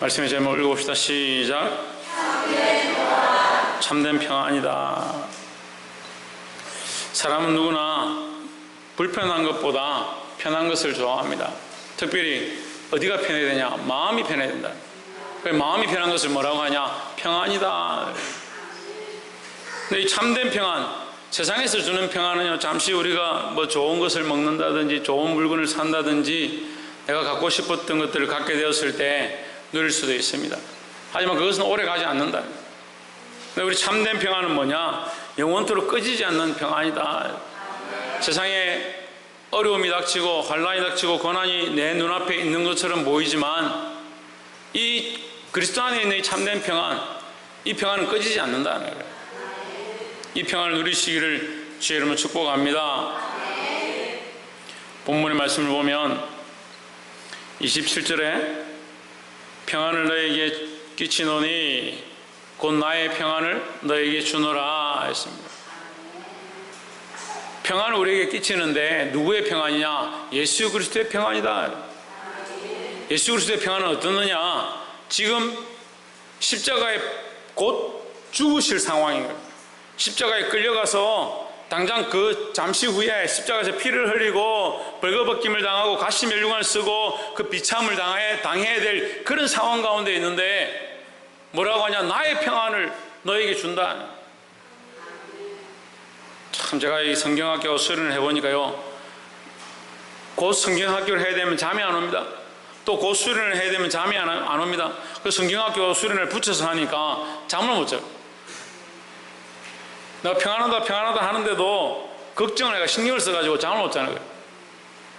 말씀의 제목 읽어봅시다. 시작. 참된 평안이다. 사람은 누구나 불편한 것보다 편한 것을 좋아합니다. 특별히 어디가 편해야 되냐? 마음이 편해야 된다. 마음이 편한 것을 뭐라고 하냐? 평안이다. 근데 이 참된 평안, 세상에서 주는 평안은요, 잠시 우리가 뭐 좋은 것을 먹는다든지 좋은 물건을 산다든지 내가 갖고 싶었던 것들을 갖게 되었을 때 누릴 수도 있습니다. 하지만 그것은 오래 가지 않는다. 근데 우리 참된 평안은 뭐냐? 영원토록 꺼지지 않는 평안이다. 세상에 어려움이 닥치고 환난이 닥치고 고난이 내 눈앞에 있는 것처럼 보이지만 이 그리스도 안에 있는 이 참된 평안, 이 평안은 꺼지지 않는다는 거예요. 이 평안을 누리시기를 주의 이름으로 축복합니다. 본문의 말씀을 보면 27절에 평안을 너에게 끼치노니 곧 나의 평안을 너에게 주노라 했습니다. 평안을 우리에게 끼치는데 누구의 평안이냐? 예수 그리스도의 평안이다. 예수 그리스도의 평안은 어떠느냐? 지금 십자가에 곧 죽으실 상황인 거예요. 십자가에 끌려가서 당장 그 잠시 후에 십자가에서 피를 흘리고 벌거벗김을 당하고 가시면류관을 쓰고 그 비참을 당해야 될 그런 상황 가운데 있는데 뭐라고 하냐? 나의 평안을 너에게 준다. 참 제가 이 성경학교 수련을 해보니까요, 곧 성경학교를 해야 되면 잠이 안 옵니다. 또 곧 수련을 해야 되면 잠이 안 옵니다. 그 성경학교 수련을 붙여서 하니까 잠을 못 자요. 내가 평안하다 하는데도 걱정을 내가 신경을 써가지고 잠을 못 자는 거예요.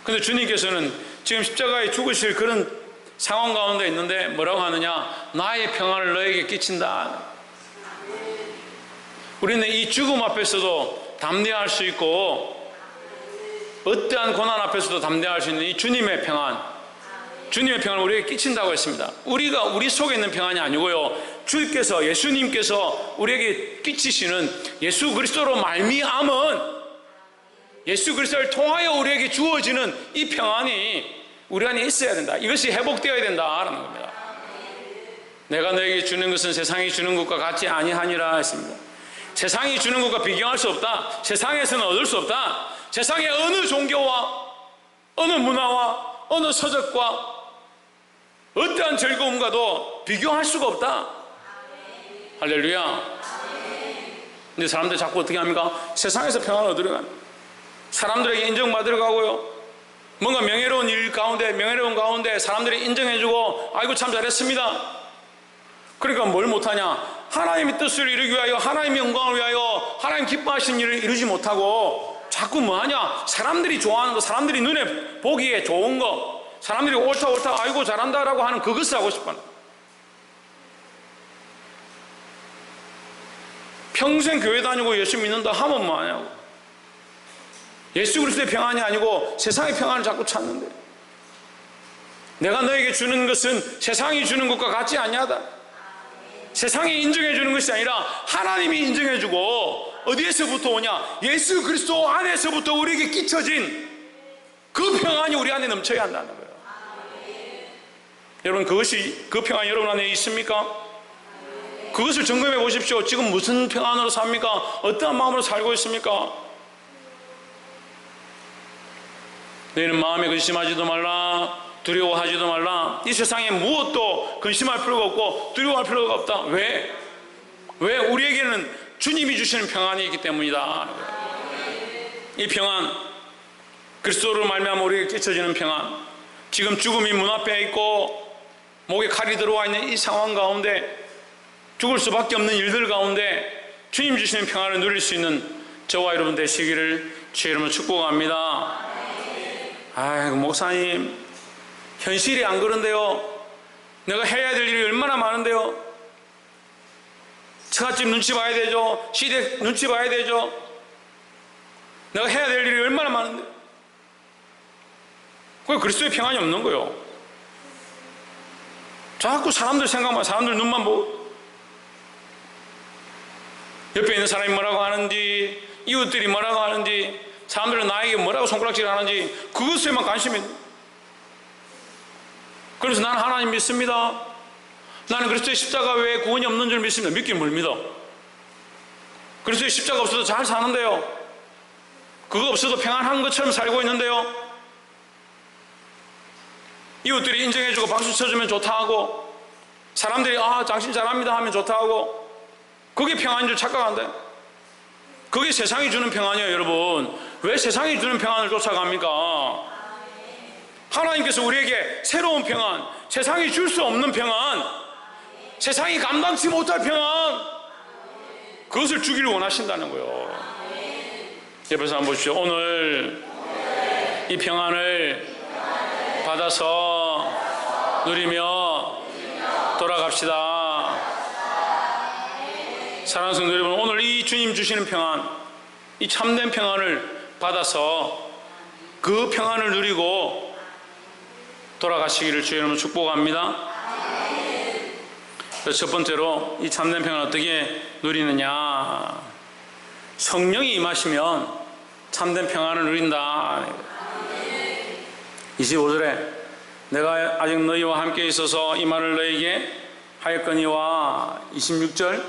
근데 주님께서는 지금 십자가에 죽으실 그런 상황 가운데 있는데 뭐라고 하느냐? 나의 평안을 너에게 끼친다. 우리는 이 죽음 앞에서도 담대할 수 있고 어떠한 고난 앞에서도 담대할 수 있는 이 주님의 평안, 주님의 평안을 우리에게 끼친다고 했습니다. 우리가 우리 속에 있는 평안이 아니고요, 주께서, 예수님께서 우리에게 끼치시는 예수 그리스도로 말미암은, 예수 그리스도를 통하여 우리에게 주어지는 이 평안이 우리 안에 있어야 된다. 이것이 회복되어야 된다라는 겁니다. 내가 너에게 주는 것은 세상이 주는 것과 같지 아니하니라 했습니다. 세상이 주는 것과 비교할 수 없다. 세상에서는 얻을 수 없다. 세상의 어느 종교와 어느 문화와 어느 서적과 어떠한 즐거움과도 비교할 수가 없다. 할렐루야. 근데 사람들 자꾸 어떻게 합니까? 세상에서 평안을 얻으려 합니다. 사람들에게 인정받으려 가고요, 뭔가 명예로운 일 가운데, 명예로운 가운데 사람들이 인정해주고 아이고 참 잘했습니다. 그러니까 뭘 못하냐? 하나님의 뜻을 이루기 위하여, 하나님의 영광을 위하여 하나님 기뻐하시는 일을 이루지 못하고 자꾸 뭐하냐? 사람들이 좋아하는 거, 사람들이 눈에 보기에 좋은 거, 사람들이 옳다 아이고 잘한다라고 하는 그것을 하고 싶어. 평생 교회 다니고 예수 믿는다 하면 뭐하냐고. 예수 그리스도의 평안이 아니고 세상의 평안을 자꾸 찾는데, 내가 너에게 주는 것은 세상이 주는 것과 같지 아니하다. 세상이 인정해 주는 것이 아니라 하나님이 인정해 주고, 어디에서부터 오냐? 예수 그리스도 안에서부터 우리에게 끼쳐진 그 평안이 우리 안에 넘쳐야 한다는 거예요. 여러분, 그 평안이 여러분 안에 있습니까? 그것을 점검해 보십시오. 지금 무슨 평안으로 삽니까? 어떠한 마음으로 살고 있습니까? 너희는 마음에 근심하지도 말라, 두려워하지도 말라. 이 세상에 무엇도 근심할 필요가 없고 두려워할 필요가 없다. 왜? 우리에게는 주님이 주시는 평안이 있기 때문이다. 이 평안, 그리스도로 말미암아 우리에게 끼쳐지는 평안, 지금 죽음이 문 앞에 있고 목에 칼이 들어와 있는 이 상황 가운데, 죽을 수밖에 없는 일들 가운데 주님 주시는 평안을 누릴 수 있는 저와 여러분 되시기를 주의 이름으로 축복합니다. 아이고 목사님, 현실이 안 그런데요, 내가 해야 될 일이 얼마나 많은데요, 처갓집 눈치 봐야 되죠, 시댁 눈치 봐야 되죠, 내가 해야 될 일이 얼마나 많은데. 그게 그리스도의 평안이 없는 거예요. 자꾸 사람들 생각만, 사람들 눈만 보고, 옆에 있는 사람이 뭐라고 하는지, 이웃들이 뭐라고 하는지, 사람들은 나에게 뭐라고 손가락질 하는지, 그것에만 관심이. 그래서 나는 하나님 믿습니다. 나는 그리스도의 십자가 외에 구원이 없는 줄 믿습니다. 믿긴 뭘 믿어? 그리스도의 십자가 없어도 잘 사는데요. 그거 없어도 평안한 것처럼 살고 있는데요. 이웃들이 인정해주고 박수 쳐주면 좋다 하고, 사람들이 당신 잘합니다 하면 좋다 하고, 그게 평안인 줄 착각한대. 그게 세상이 주는 평안이에요. 여러분, 왜 세상이 주는 평안을 쫓아갑니까? 하나님께서 우리에게 새로운 평안, 세상이 줄 수 없는 평안, 세상이 감당치 못할 평안, 그것을 주기를 원하신다는 거예요. 옆에서 한번 보십시오. 오늘 이 평안을 받아서 누리며 돌아갑시다. 사랑하는 성도 여러분, 오늘 이 주님 주시는 평안, 이 참된 평안을 받아서 그 평안을 누리고 돌아가시기를 주의 이름으로 축복합니다. 첫 번째로 이 참된 평안을 어떻게 누리느냐, 성령이 임하시면 참된 평안을 누린다. 25절에 내가 아직 너희와 함께 있어서 이 말을 너희에게 하였거니와, 26절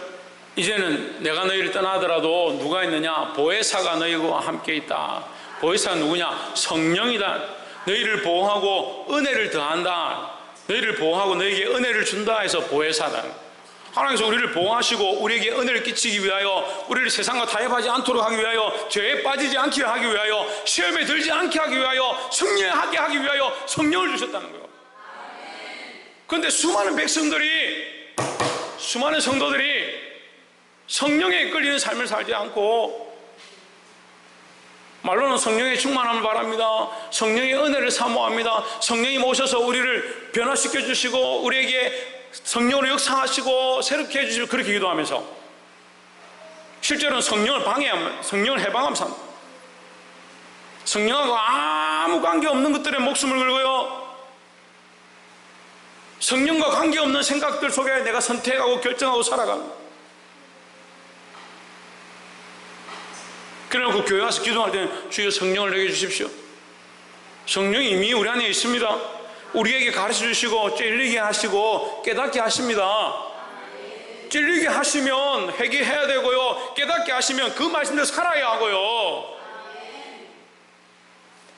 이제는 내가 너희를 떠나더라도 누가 있느냐, 보혜사가 너희와 함께 있다. 보혜사가 누구냐? 성령이다. 너희를 보호하고 은혜를 더한다. 너희를 보호하고 너희에게 은혜를 준다 해서 보혜사다. 하나님께서 우리를 보호하시고 우리에게 은혜를 끼치기 위하여, 우리를 세상과 타협하지 않도록 하기 위하여, 죄에 빠지지 않게 하기 위하여, 시험에 들지 않게 하기 위하여, 승리하게 하기 위하여 성령을 주셨다는 거예요. 그런데 수많은 백성들이, 수많은 성도들이 성령에 끌리는 삶을 살지 않고, 말로는 성령의 충만함을 바랍니다. 성령의 은혜를 사모합니다. 성령이 오셔서 우리를 변화시켜 주시고 우리에게 성령으로 역사하시고 새롭게 해주시고 그렇게 기도하면서, 실제로는 성령을 방해하면, 성령을 해방하면서 삽니다. 성령하고 아무 관계없는 것들에 목숨을 걸고요, 성령과 관계없는 생각들 속에 내가 선택하고 결정하고 살아갑니다. 그래놓고 교회 와서 기도할 때는 주여 성령을 내게 주십시오. 성령이 이미 우리 안에 있습니다. 우리에게 가르쳐 주시고 찔리게 하시고 깨닫게 하십니다. 찔리게 하시면 회개해야 되고요, 깨닫게 하시면 그 말씀대로 살아야 하고요.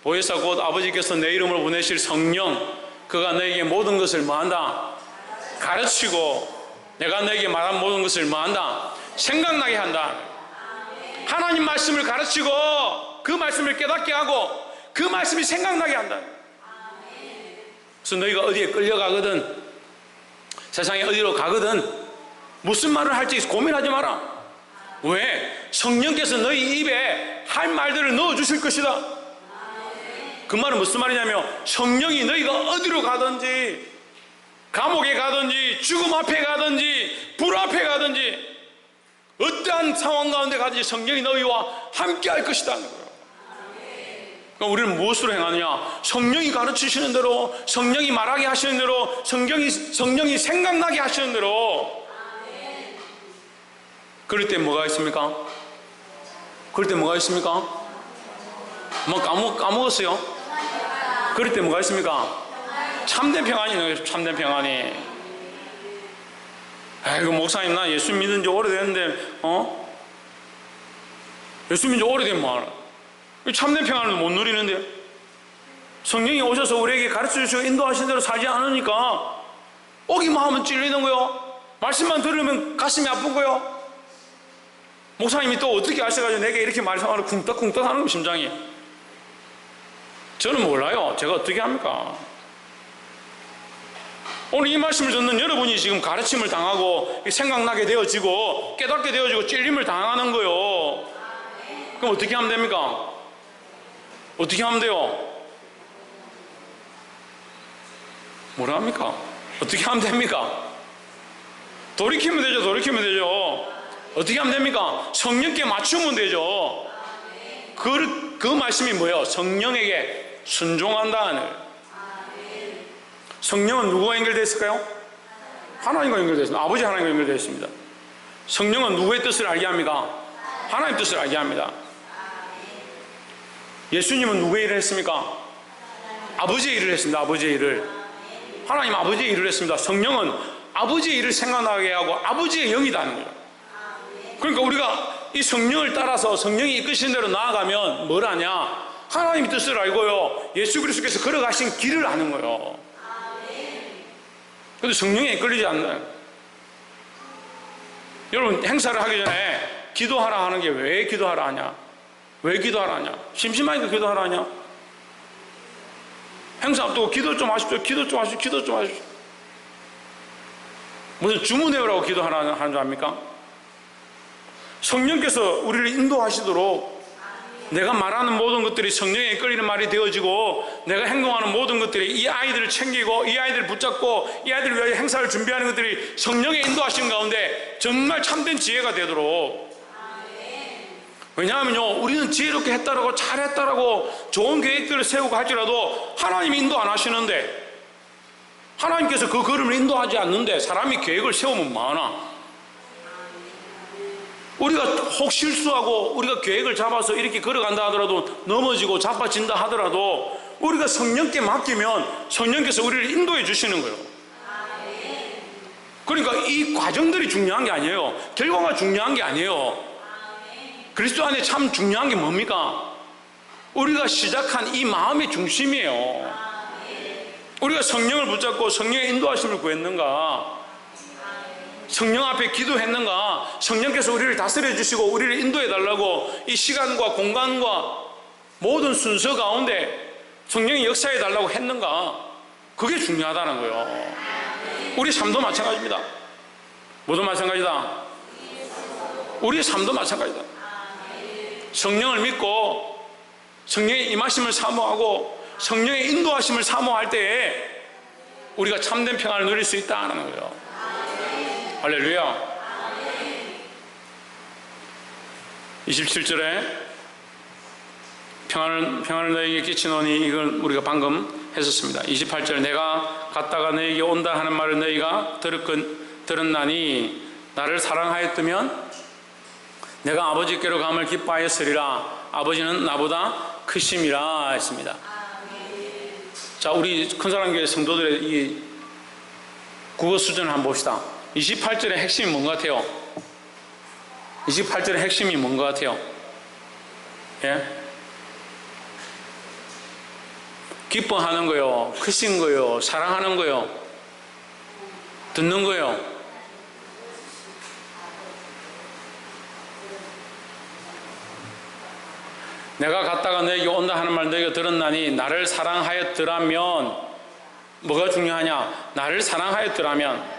보혜사 곧 아버지께서 내 이름으로 보내실 성령, 그가 너에게 모든 것을 뭐한다? 가르치고 내가 너에게 말한 모든 것을 뭐한다? 생각나게 한다. 하나님 말씀을 가르치고 그 말씀을 깨닫게 하고 그 말씀이 생각나게 한다. 그래서 너희가 어디에 끌려가거든, 세상에 어디로 가거든 무슨 말을 할지 고민하지 마라. 왜? 성령께서 너희 입에 할 말들을 넣어주실 것이다. 그 말은 무슨 말이냐면, 성령이 너희가 어디로 가든지, 감옥에 가든지 죽음 앞에 가든지 불 앞에 가든지 어떠한 상황 가운데 가든지 성령이 너희와 함께 할 것이다. 그러니까 우리는 무엇으로 행하느냐? 성령이 가르치시는 대로, 성령이 말하게 하시는 대로, 성령이 생각나게 하시는 대로. 그럴 때 뭐가 있습니까? 그럴 때 뭐가 있습니까? 뭐 까먹었어요? 그럴 때 뭐가 있습니까? 참된 평안이 있는 거예요. 참된 평안이. 아이고 목사님, 나 예수 믿은 지 오래됐는데 예수 믿은 지 오래된 말, 참된 평안을 못 누리는데, 성령이 오셔서 우리에게 가르쳐 주시고 인도하신 대로 살지 않으니까 오기만 하면 찔리는 거요, 말씀만 들으면 가슴이 아픈 거요. 목사님이 또 어떻게 아셔가지고 내게 이렇게 말씀하는 쿵떡쿵떡 하는 거, 심장이. 저는 몰라요. 제가 어떻게 합니까? 오늘 이 말씀을 듣는 여러분이 지금 가르침을 당하고 생각나게 되어지고 깨닫게 되어지고 찔림을 당하는 거요. 그럼 어떻게 하면 됩니까? 어떻게 하면 돼요? 뭐라 합니까? 어떻게 하면 됩니까? 돌이키면 되죠. 돌이키면 되죠. 어떻게 하면 됩니까? 성령께 맞추면 되죠. 그 말씀이 뭐예요? 성령에게 순종한다는. 성령은 누구와 연결되어 있을까요? 하나님과 연결되어 있습니다. 아버지 하나님과 연결되어 있습니다. 성령은 누구의 뜻을 알게 합니까? 하나님 뜻을 알게 합니다. 예수님은 누구의 일을 했습니까? 아버지의 일을 했습니다. 아버지의 일을. 하나님 아버지의 일을 했습니다. 성령은 아버지의 일을 생각나게 하고 아버지의 영이다 하는 거예요. 그러니까 우리가 이 성령을 따라서 성령이 이끄신 대로 나아가면 뭘 하냐? 하나님의 뜻을 알고요, 예수 그리스도께서 걸어가신 길을 아는 거예요. 근데 성령에 이끌리지 않나요? 여러분, 행사를 하기 전에 기도하라 하는 게 왜 기도하라 하냐? 왜 기도하라 하냐? 심심하니까 기도하라 하냐? 행사 앞두고 기도 좀 하십시오, 기도 좀 하십시오, 기도 좀 하십시오. 무슨 주문해오라고 기도하라 하는 줄 압니까? 성령께서 우리를 인도하시도록 내가 말하는 모든 것들이 성령에 이끌리는 말이 되어지고, 내가 행동하는 모든 것들이 이 아이들을 챙기고 이 아이들을 붙잡고 이 아이들을 위하여 행사를 준비하는 것들이 성령의 인도하신 가운데 정말 참된 지혜가 되도록. 왜냐하면요, 우리는 지혜롭게 했다라고 잘했다라고 좋은 계획들을 세우고 할지라도 하나님이 인도 안 하시는데, 하나님께서 그 걸음을 인도하지 않는데 사람이 계획을 세우면 많아. 우리가 혹 실수하고 우리가 계획을 잡아서 이렇게 걸어간다 하더라도 넘어지고 자빠진다 하더라도 우리가 성령께 맡기면 성령께서 우리를 인도해 주시는 거예요. 그러니까 이 과정들이 중요한 게 아니에요. 결과가 중요한 게 아니에요. 그리스도 안에 참 중요한 게 뭡니까? 우리가 시작한 이 마음의 중심이에요. 우리가 성령을 붙잡고 성령의 인도하심을 구했는가? 성령 앞에 기도했는가? 성령께서 우리를 다스려 주시고 우리를 인도해 달라고 이 시간과 공간과 모든 순서 가운데 성령이 역사해 달라고 했는가? 그게 중요하다는 거예요. 우리 삶도 마찬가지입니다. 모두 마찬가지다. 우리의 삶도 마찬가지다. 성령을 믿고 성령의 임하심을 사모하고 성령의 인도하심을 사모할 때에 우리가 참된 평안을 누릴 수 있다는 거예요. 할렐루야. 27절에 평안을 너에게 끼치노니, 이걸 우리가 방금 했었습니다. 28절, 내가 갔다가 너에게 온다 하는 말을 너희가 들었나니 나를 사랑하였다면 내가 아버지께로 감을 기뻐하였으리라. 아버지는 나보다 크심이라 했습니다. 자, 우리 큰사랑교회 성도들의 이 국어 수준을 한번 봅시다. 28절의 핵심이 뭔 것 같아요? 28절의 핵심이 뭔 것 같아요? 예? 기뻐하는 거요, 크신 거요, 사랑하는 거요, 듣는 거요. 내가 갔다가 너에게 온다 하는 말 너희가 들었나니 나를 사랑하였더라면, 뭐가 중요하냐? 나를 사랑하였더라면,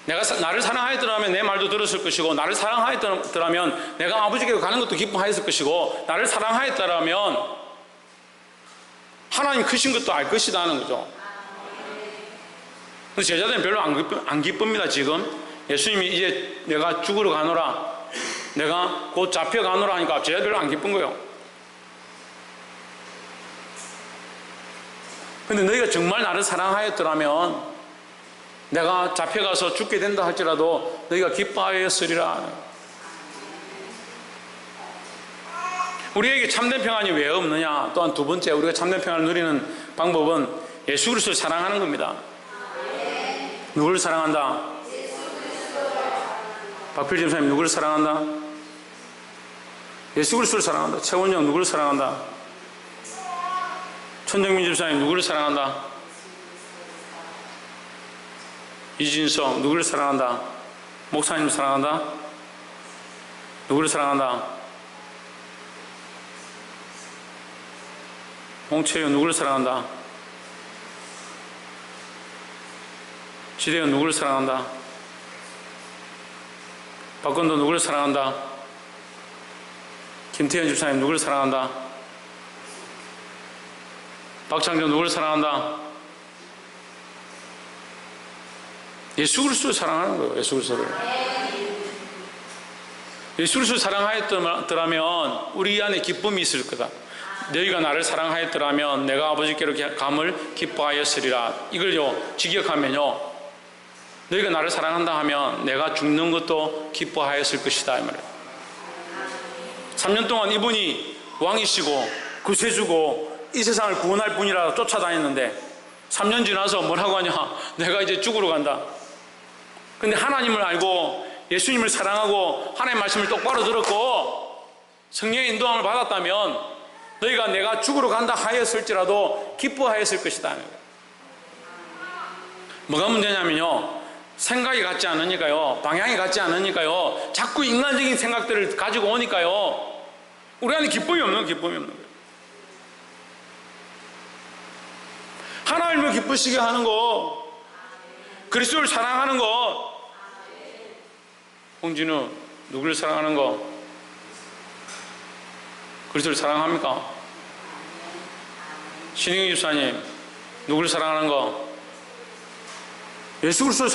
내가 나를 사랑하였더라면 내 말도 들었을 것이고, 나를 사랑하였더라면 내가 아버지께로 가는 것도 기뻐하였을 것이고, 나를 사랑하였더라면 하나님 크신 것도 알 것이다 하는 거죠. 근데 제자들은 별로 안 기쁩니다. 지금 예수님이 이제 내가 죽으러 가노라, 내가 곧 잡혀가노라 하니까 제자들 별로 안 기쁜 거예요. 근데 너희가 정말 나를 사랑하였더라면 내가 잡혀가서 죽게 된다 할지라도 너희가 기뻐하였으리라. 우리에게 참된 평안이 왜 없느냐? 또한 두 번째, 우리가 참된 평안을 누리는 방법은 예수 그리스도를 사랑하는 겁니다. 누구를 사랑한다? 박필 집사님 누구를 사랑한다? 예수 그리스도를 사랑한다. 최원영 누구를 사랑한다? 천정민 집사님 누구를 사랑한다? 이진석 누구를 사랑한다? 목사님 사랑한다? 누구를 사랑한다? 홍채윤 누구를 사랑한다? 지대현 누구를 사랑한다? 박건도 누구를 사랑한다? 김태현 집사님 누구를 사랑한다? 박창정 누구를 사랑한다? 예수 그리스도를 사랑하는 거예요. 예수 그리스도를. 예수 그리스도를 사랑하였더라면 우리 안에 기쁨이 있을 거다. 너희가 나를 사랑하였더라면 내가 아버지께로 감을 기뻐하였으리라. 이걸요 직역하면요, 너희가 나를 사랑한다 하면 내가 죽는 것도 기뻐하였을 것이다 이 말이에요. 3년 동안 이분이 왕이시고 구세주고 이 세상을 구원할 분이라 쫓아다녔는데 3년 지나서 뭐라고 하냐? 내가 이제 죽으러 간다. 근데 하나님을 알고 예수님을 사랑하고 하나님의 말씀을 똑바로 들었고 성령의 인도함을 받았다면 너희가 내가 죽으러 간다 하였을지라도 기뻐하였을 것이다. 뭐가 문제냐면요, 생각이 같지 않으니까요, 방향이 같지 않으니까요, 자꾸 인간적인 생각들을 가지고 오니까요, 우리 안에 기쁨이 없는 거예요. 하나님을 기쁘시게 하는 거, 그리스도를 사랑하는 거. 홍진우, 누구를 사랑하는 거? 그리스도를 사랑합니까? 신영희 집사님, 누구를 사랑하는 거? 예수 그리스도를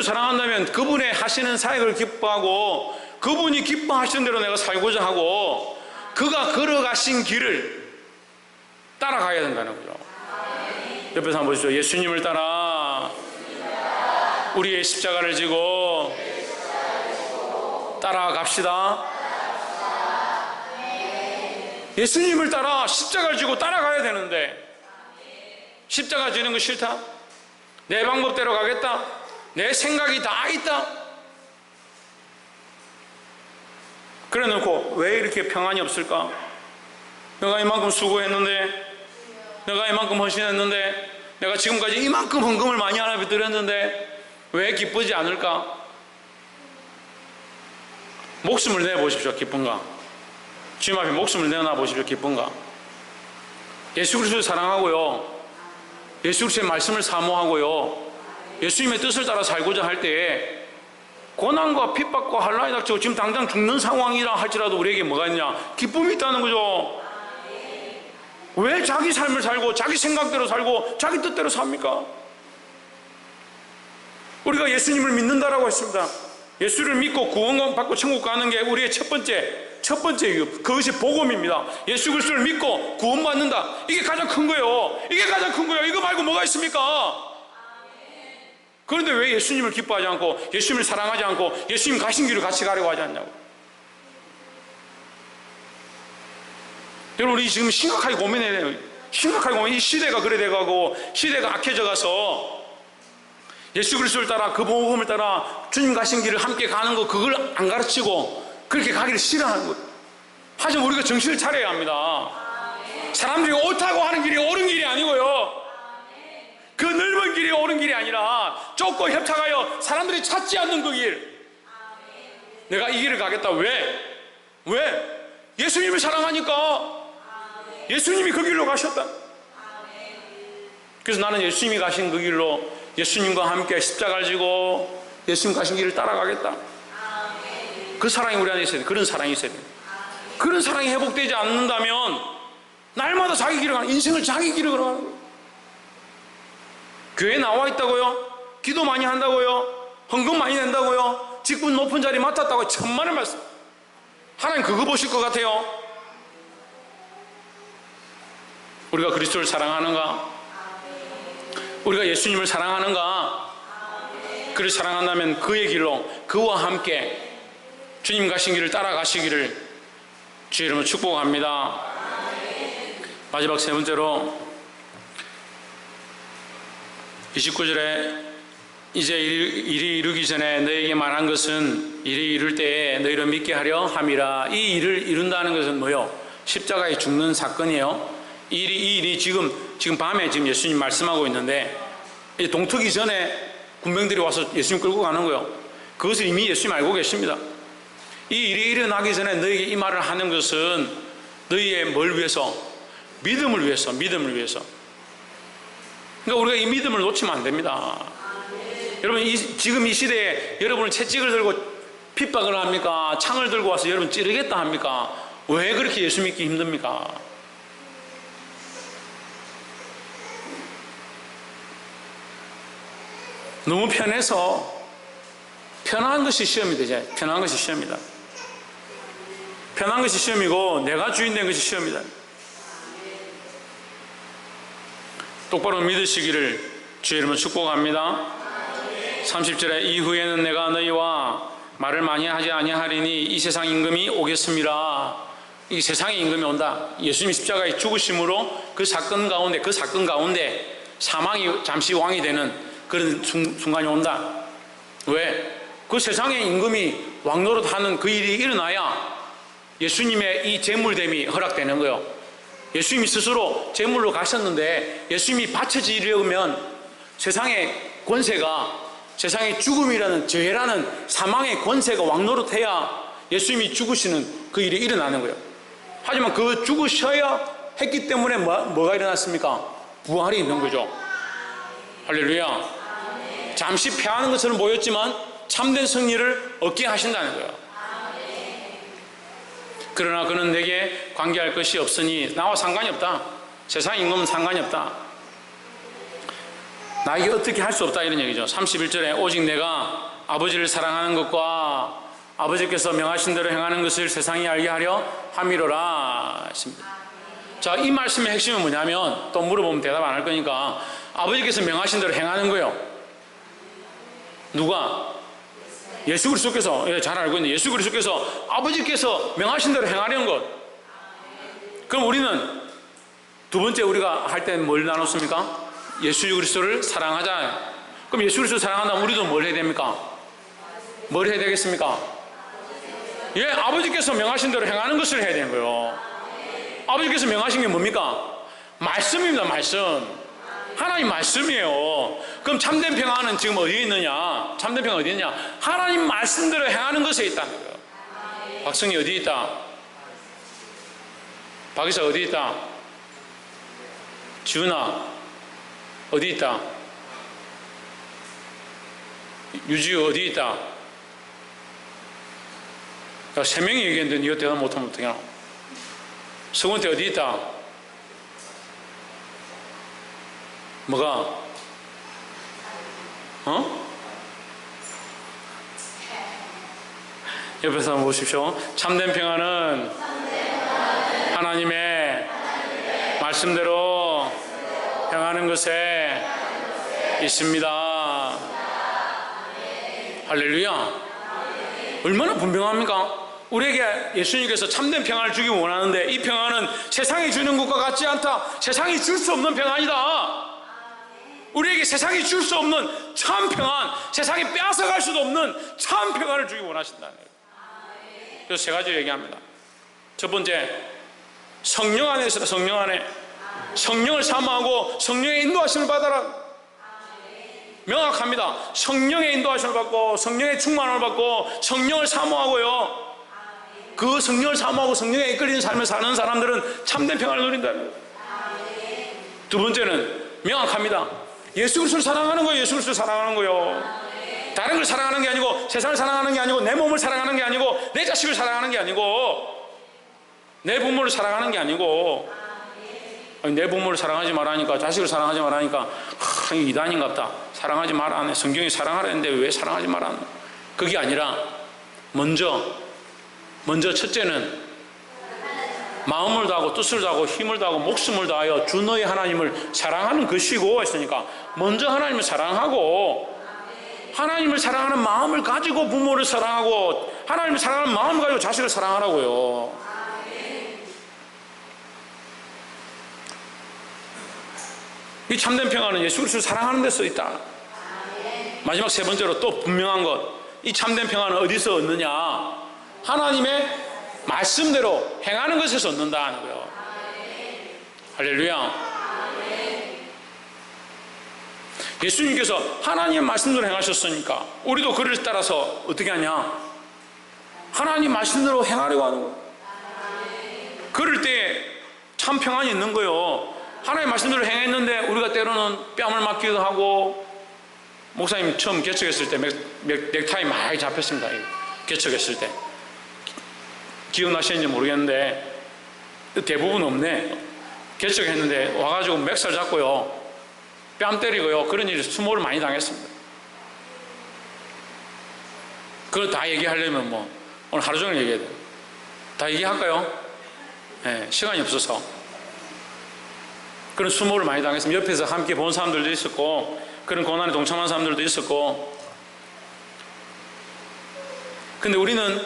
사랑한다면 그분의 하시는 사역을 기뻐하고 그분이 기뻐하시는 대로 내가 살고자 하고 그가 걸어가신 길을 따라가야 된다는 거죠. 옆에서 한번 보시죠. 예수님을 따라 우리의 십자가를 지고 따라갑시다. 예수님을 따라 십자가를 지고 따라가야 되는데 십자가 지는 거 싫다? 내 방법대로 가겠다? 내 생각이 다 있다? 그래 놓고 왜 이렇게 평안이 없을까? 내가 이만큼 수고했는데, 내가 이만큼 헌신했는데, 내가 지금까지 이만큼 헌금을 많이 하나님께 드렸는데 왜 기쁘지 않을까? 목숨을 내보십시오. 기쁜가? 주님 앞에 목숨을 내어놔 보십시오. 기쁜가? 예수 그리스도를 사랑하고요, 예수 그리스도의 말씀을 사모하고요, 예수님의 뜻을 따라 살고자 할 때에 고난과 핍박과 환난이 닥치고 지금 당장 죽는 상황이라 할지라도 우리에게 뭐가 있냐? 기쁨이 있다는 거죠. 왜 자기 삶을 살고 자기 생각대로 살고 자기 뜻대로 삽니까? 우리가 예수님을 믿는다라고 했습니다. 예수를 믿고 구원 받고 천국 가는 게 우리의 첫 번째 이유, 그것이 복음입니다. 예수 그리스도를 믿고 구원받는다. 이게 가장 큰 거예요. 이거 말고 뭐가 있습니까? 그런데 왜 예수님을 기뻐하지 않고 예수님을 사랑하지 않고 예수님 가신 길을 같이 가려고 하지 않냐고. 여러분, 우리 지금 심각하게 고민해야 돼요. 이 시대가 그래 돼가고 시대가 악해져 가서 예수 그리스도를 따라 그 복음을 따라 주님 가신 길을 함께 가는 거, 그걸 안 가르치고 그렇게 가기를 싫어하는 거예요. 하지만 우리가 정신을 차려야 합니다. 사람들이 옳다고 하는 길이 옳은 길이 아니고요, 그 넓은 길이 옳은 길이 아니라 좁고 협착하여 사람들이 찾지 않는 그 길, 내가 이 길을 가겠다. 왜? 예수님을 사랑하니까. 예수님이 그 길로 가셨다. 그래서 나는 예수님이 가신 그 길로 예수님과 함께 십자가를 지고 예수님 가신 길을 따라가겠다. 그 사랑이 우리 안에 있어야 돼. 그런 사랑이 있어야 돼. 그런 사랑이 회복되지 않는다면 날마다 자기 길을 가는, 인생을 자기 길을 걸어가는 거예요. 교회에 나와 있다고요? 기도 많이 한다고요? 헌금 많이 낸다고요? 직분 높은 자리 맡았다고요? 천만의 말씀. 하나님 그거 보실 것 같아요? 우리가 그리스도를 사랑하는가? 우리가 예수님을 사랑하는가? 그를 사랑한다면 그의 길로 그와 함께 주님 가신 길을 따라가시기를 주의 이름으로 축복합니다. 마지막 세 번째로 29절에 이제 일이 이루기 전에 너에게 말한 것은 일이 이룰 때에 너희를 믿게 하려 함이라. 이 일을 이룬다는 것은 뭐요? 십자가에 죽는 사건이에요. 이 일이 지금 밤에 지금 예수님 말씀하고 있는데 동트기 전에 군병들이 와서 예수님 끌고 가는 거예요. 그것을 이미 예수님 알고 계십니다. 이 일이 일어나기 전에 너에게 이 말을 하는 것은 너희의 뭘 위해서? 믿음을 위해서. 그러니까 우리가 이 믿음을 놓치면 안 됩니다. 여러분, 지금 이 시대에 여러분을 채찍을 들고 핍박을 합니까? 창을 들고 와서 여러분 찌르겠다 합니까? 왜 그렇게 예수 믿기 힘듭니까? 너무 편해서. 편한 것이 시험이 되죠. 편한 것이 시험이다. 편한 것이 시험이고 내가 주인 된 것이 시험이다. 똑바로 믿으시기를 주의 이름으로 축복합니다. 30절에 이후에는 내가 너희와 말을 많이 하지 아니하리니 이 세상 임금이 오겠습니다. 이 세상의 임금이 온다. 예수님이 십자가에 죽으심으로 그 사건 가운데 사망이 잠시 왕이 되는 그런 순간이 온다. 왜? 그 세상의 임금이 왕노릇하는 그 일이 일어나야 예수님의 이 제물됨이 허락되는 거예요. 예수님이 스스로 제물로 가셨는데 예수님이 바쳐지려면 세상의 권세가, 세상의 죽음이라는 죄라는 사망의 권세가 왕노릇해야 예수님이 죽으시는 그 일이 일어나는 거예요. 하지만 그 죽으셔야 했기 때문에 뭐가 일어났습니까? 부활이 있는 거죠. 할렐루야. 잠시 패하는 것처럼 보였지만 참된 승리를 얻게 하신다는 거예요. 그러나 그는 내게 관계할 것이 없으니 나와 상관이 없다. 세상 임금은 상관이 없다. 나에게 어떻게 할 수 없다 이런 얘기죠. 31절에 오직 내가 아버지를 사랑하는 것과 아버지께서 명하신 대로 행하는 것을 세상이 알게 하려 함이로라 했습니다. 자, 이 말씀의 핵심은 뭐냐면, 또 물어보면 대답 안 할 거니까, 아버지께서 명하신 대로 행하는 거예요. 누가? 예수 그리스도께서, 잘 알고 있는 예수 그리스도께서 아버지께서 명하신 대로 행하려는 것. 그럼 우리는 두 번째 우리가 할 때 뭘 나눴습니까? 예수 그리스도를 사랑하자. 그럼 예수 그리스도를 사랑한다면 우리도 뭘 해야 됩니까? 뭘 해야 되겠습니까? 예, 아버지께서 명하신 대로 행하는 것을 해야 되는 거예요. 아버지께서 명하신 게 뭡니까? 말씀입니다. 말씀. 하나님 말씀이에요. 그럼 참된 평안은 지금 어디에 있느냐? 참된 평안 어디에 있느냐? 하나님 말씀대로 행하는 것에 있다는 거예요. 박성이 어디에 있다? 박이사 어디에 있다? 지훈아 어디에 있다? 유지우 어디에 있다? 야, 3명이 얘기했는데 니가 대답 못하면 어떡하나? 성원태 어디 있다? 뭐가? 옆에서 한번 보십시오. 참된 평안은 하나님의 말씀대로 행하는 것에 있습니다. 할렐루야. 얼마나 분명합니까? 우리에게 예수님께서 참된 평안을 주기 원하는데 이 평안은 세상이 주는 것과 같지 않다. 세상이 줄 수 없는 평안이다. 우리에게 세상이 줄 수 없는 참 평안, 세상이 빼앗아갈 수도 없는 참 평안을 주기 원하신다는 거예요. 그래서 3가지 얘기합니다. 첫 번째, 성령 안에 있어라. 성령 안에. 성령을 사모하고 성령의 인도하심을 받아라. 명확합니다. 성령의 인도하심을 받고 성령의 충만함을 받고 성령을 사모하고요, 그 성령을 사모하고 성령에 이끌리는 삶을 사는 사람들은 참된 평안을 누린다는 거예요. 두 번째는 명확합니다. 예수 그리스도를 사랑하는 거예요. 예수 그리스도를 사랑하는 거예요. 다른 걸 사랑하는 게 아니고, 세상을 사랑하는 게 아니고, 내 몸을 사랑하는 게 아니고, 내 자식을 사랑하는 게 아니고, 내 부모를 사랑하는 게 아니고, 아니, 내 부모를 사랑하지 말라니까, 자식을 사랑하지 말라니까, 이단인갑다. 사랑하지 말라 하네. 성경이 사랑하라 했는데 왜 사랑하지 말라 하네. 그게 아니라 먼저 첫째는 마음을 다하고 뜻을 다하고 힘을 다하고 목숨을 다하여 주 너의 하나님을 사랑하는 것이고 했으니까, 먼저 하나님을 사랑하고, 하나님을 사랑하는 마음을 가지고 부모를 사랑하고, 하나님을 사랑하는 마음을 가지고 자식을 사랑하라고요. 이 참된 평안은 예수 그리스도를 사랑하는 데 써 있다. 마지막 3번째로 또 분명한 것, 이 참된 평안은 어디서 얻느냐? 하나님의 말씀대로 행하는 것에서 얻는다는 거예요. 할렐루야. 예수님께서 하나님의 말씀대로 행하셨으니까 우리도 그를 따라서 어떻게 하냐? 하나님 말씀대로 행하려고 하는 거예요. 그럴 때 참 평안이 있는 거예요. 하나님 말씀대로 행했는데 우리가 때로는 뺨을 맞기도 하고, 목사님 처음 개척했을 때 넥타이 많이 잡혔습니다. 개척했을 때 기억나시는지 모르겠는데 대부분 없네. 개척했는데 와가지고 맥살 잡고요, 뺨 때리고요, 그런 일이 수모를 많이 당했습니다. 그걸 다 얘기하려면 뭐 오늘 하루 종일 얘기해야 돼요. 다 얘기할까요? 네, 시간이 없어서. 그런 수모를 많이 당했습니다. 옆에서 함께 본 사람들도 있었고, 그런 고난에 동참한 사람들도 있었고. 근데 우리는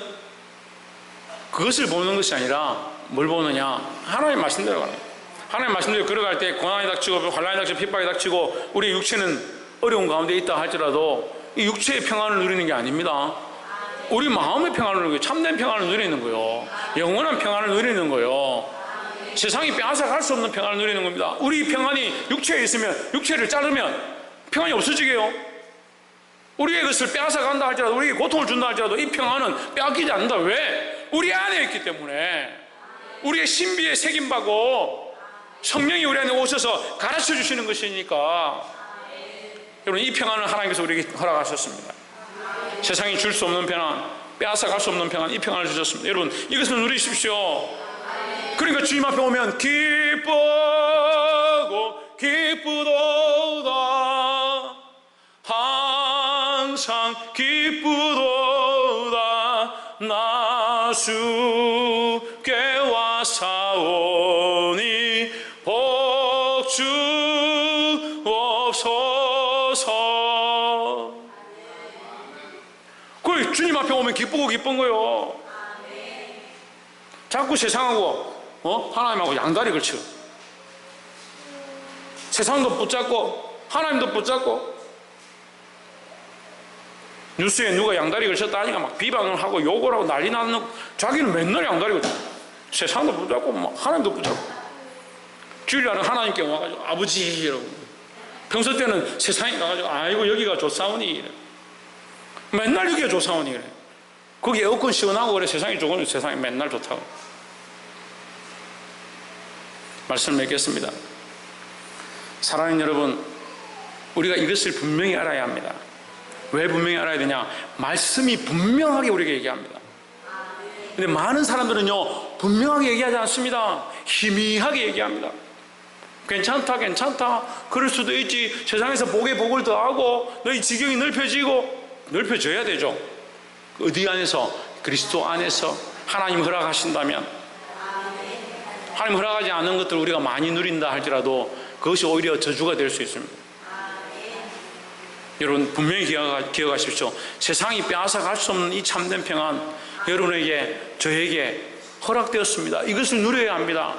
그것을 보는 것이 아니라 뭘 보느냐? 하나님 말씀대로 가는 거예요. 하나님 말씀대로 걸어갈 때 고난이 닥치고 환난이 닥치고 핍박이 닥치고 우리의 육체는 어려운 가운데 있다 할지라도 이 육체의 평안을 누리는 게 아닙니다. 우리 마음의 평안을 누리는 거예요. 참된 평안을 누리는 거예요. 영원한 평안을 누리는 거예요. 세상이 빼앗아갈 수 없는 평안을 누리는 겁니다. 우리 평안이 육체에 있으면, 육체를 자르면 평안이 없어지게요. 우리의 것을 빼앗아간다 할지라도, 우리에게 고통을 준다 할지라도 이 평안은 빼앗기지 않는다. 왜? 우리 안에 있기 때문에. 우리의 신비에 새김받고 성령이 우리 안에 오셔서 가르쳐 주시는 것이니까. 여러분, 이 평안을 하나님께서 우리에게 허락하셨습니다. 세상이 줄 수 없는 평안, 빼앗아갈 수 없는 평안, 이 평안을 주셨습니다. 여러분, 이것을 누리십시오. 그러니까 주님 앞에 오면 기뻐하고 기쁘도다, 항상 기쁘도다, 나 주께 와사오니 복 주옵소서. 그래, 주님 앞에 오면 기쁘고 기쁜 거요. 자꾸 세상하고 하나님하고 양다리 걸쳐. 세상도 붙잡고 하나님도 붙잡고. 뉴스에 누가 양다리 걸쳤다 하니까 막 비방을 하고 욕을 하고 난리 나는. 자기는 맨날 양다리 걸쳐. 세상도 붙잡고 하나님도 붙잡고. 주일날은 하나님께 와가지고 아버지 이러고, 평소 때는 세상에 가가지고 아이고 여기가 좋사오니 이래. 맨날 여기가 좋사오니 그래. 거기 에어컨 시원하고 그래. 세상이 좋으면 세상이 맨날 좋다고. 말씀을 맺겠습니다. 사랑하는 여러분, 우리가 이것을 분명히 알아야 합니다. 왜 분명히 알아야 되냐? 말씀이 분명하게 우리에게 얘기합니다. 근데 많은 사람들은요, 분명하게 얘기하지 않습니다. 희미하게 얘기합니다. 괜찮다, 괜찮다, 그럴 수도 있지, 세상에서 복에 복을 더하고 너희 지경이 넓혀져야 되죠. 어디 안에서? 그리스도 안에서. 하나님 허락하신다면. 하나님 허락하지 않는 것들 우리가 많이 누린다 할지라도 그것이 오히려 저주가 될 수 있습니다. 여러분, 분명히 기억하십시오. 세상이 빼앗아갈 수 없는 이 참된 평안, 여러분에게, 저에게 허락되었습니다. 이것을 누려야 합니다.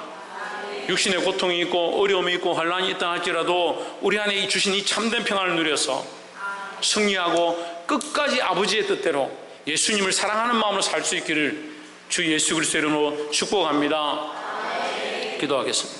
육신의 고통이 있고 어려움이 있고 환난이 있다 할지라도 우리 안에 주신 이 참된 평안을 누려서 승리하고 끝까지 아버지의 뜻대로 예수님을 사랑하는 마음으로 살 수 있기를 주 예수 그리스도 이름으로 축복합니다. 기도하겠습니다.